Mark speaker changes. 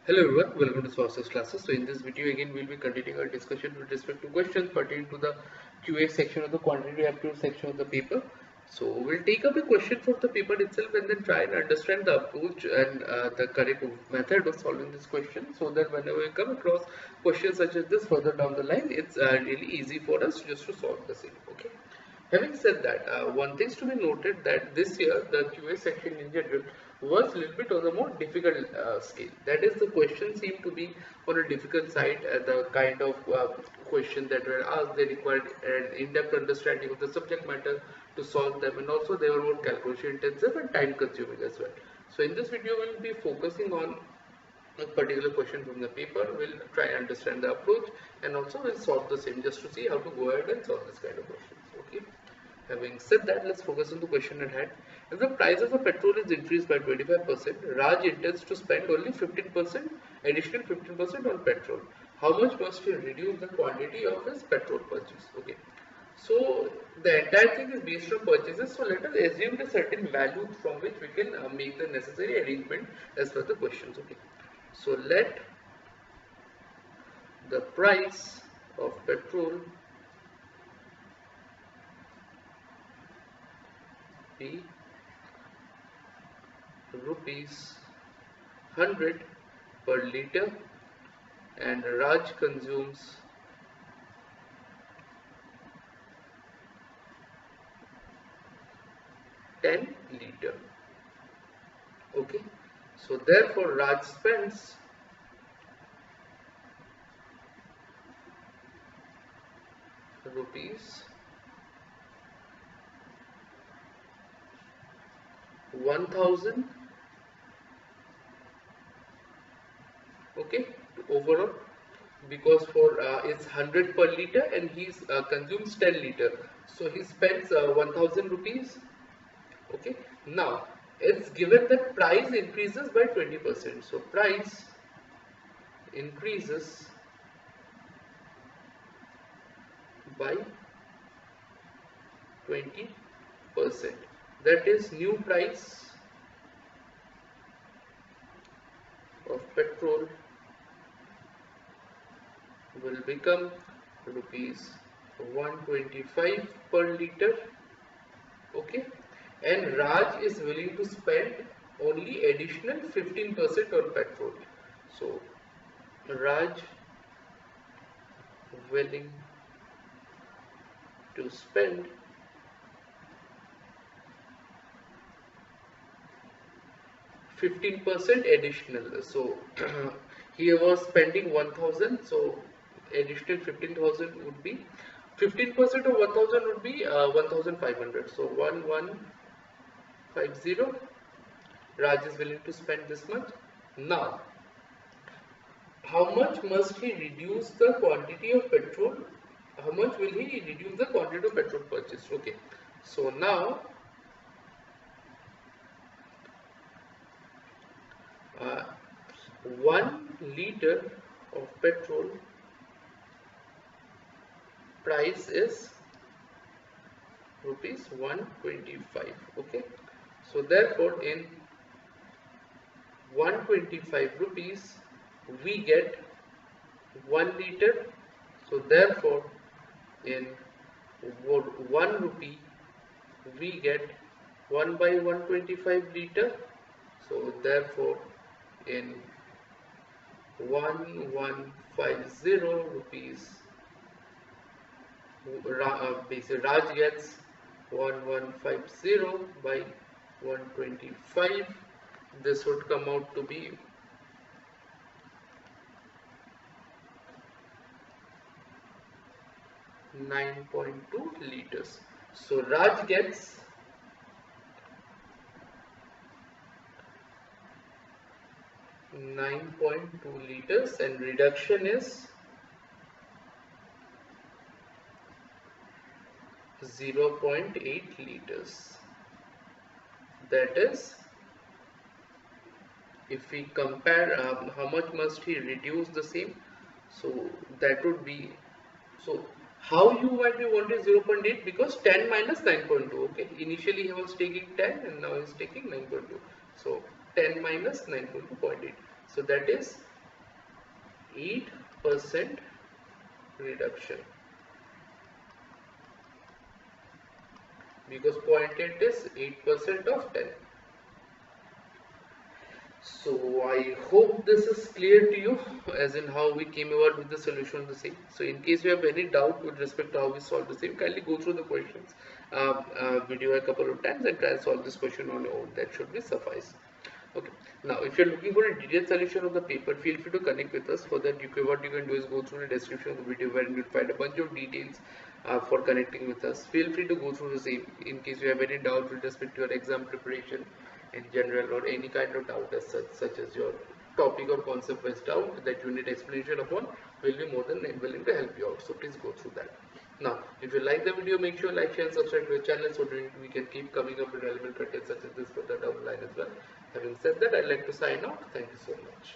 Speaker 1: Hello everyone, welcome to Sources classes. So in this video again we'll be continuing our discussion with respect to questions pertaining to the QA section of the quantitative aptitude section of the paper. So we'll take up a question from the paper itself and then try and understand the approach and the correct method of solving this question, so that whenever we come across questions such as this further down the line, it's really easy for us just to solve the same. Okay. Having said that, one thing to be noted that this year the QA section in general was a little bit on the more difficult scale. That is, the questions seem to be on a difficult side. The kind of questions that were asked, they required an in-depth understanding of the subject matter to solve them, and also they were more calculation intensive and time consuming as well. So in this video, we'll be focusing on a particular question from the paper. We'll try and understand the approach, and also we'll solve the same just to see how to go ahead and solve this kind of questions. Okay. Having said that, let's focus on the question at hand. If the prices of petrol is increased by 25%, Raj intends to spend only 15%, additional 15% on petrol. How much must he reduce the quantity of his petrol purchase? Okay. So the entire thing is based on purchases. So let us assume a certain value from which we can make the necessary arrangement as per the questions. Okay. So let the price of petrol be rupees 100 per liter and Raj consumes 10 liter. Okay, so therefore Raj spends rupees 1000, okay, overall, because for it's 100 per liter and he consumes 10 liter, so he spends 1000 rupees. Okay, now it's given that price increases by 20%, so price increases by 20%. That is, new price of petrol will become rupees 125 per liter. Okay, and Raj is willing to spend only additional 15% on petrol. So Raj willing to spend 15% additional. So he was spending 1000, so additional 15,000 would be 15% of 1000 would be 1500. So 1150. Raj is willing to spend this much. Now, how much must he reduce the quantity of petrol? How much will he reduce the quantity of petrol purchased? Okay, so now 1 liter of petrol price is rupees 125. Okay, so therefore in 125 rupees we get 1 liter. So therefore in 1 rupee we get 1 by 125 liter. So therefore in 1150 rupees, basically Raj gets 1150 by 125. This would come out to be 9.2 liters. So Raj gets 9.2 liters and reduction is 0.8 liters. That is, if we compare how much must he reduce the same, so that would be, so how you might be wanting 0.8, because 10 minus 9.2. Okay, initially he was taking 10 and now he is taking 9.2. So 10 minus 9.2.8. So that is 8% reduction, because 0.8 is 8% of 10. So I hope this is clear to you, as in how we came about with the solution of the same. So in case you have any doubt with respect to how we solve the same, kindly go through the questions video a couple of times and try and solve this question on your own. That should be suffice. Okay. Now, if you're looking for a detailed solution of the paper, feel free to connect with us. For that, what you can do is go through the description of the video, where you'll find a bunch of details for connecting with us. Feel free to go through the same in case you have any doubt with respect to your exam preparation in general, or any kind of doubt as such as your topic or concept based doubt that you need explanation upon. We'll be more than willing to help you out. So please go through that. Now, if you like the video, make sure like, share and subscribe to the channel so that we can keep coming up with relevant content such as this further down the line as well. Having said that, I'd like to sign out. Thank you so much.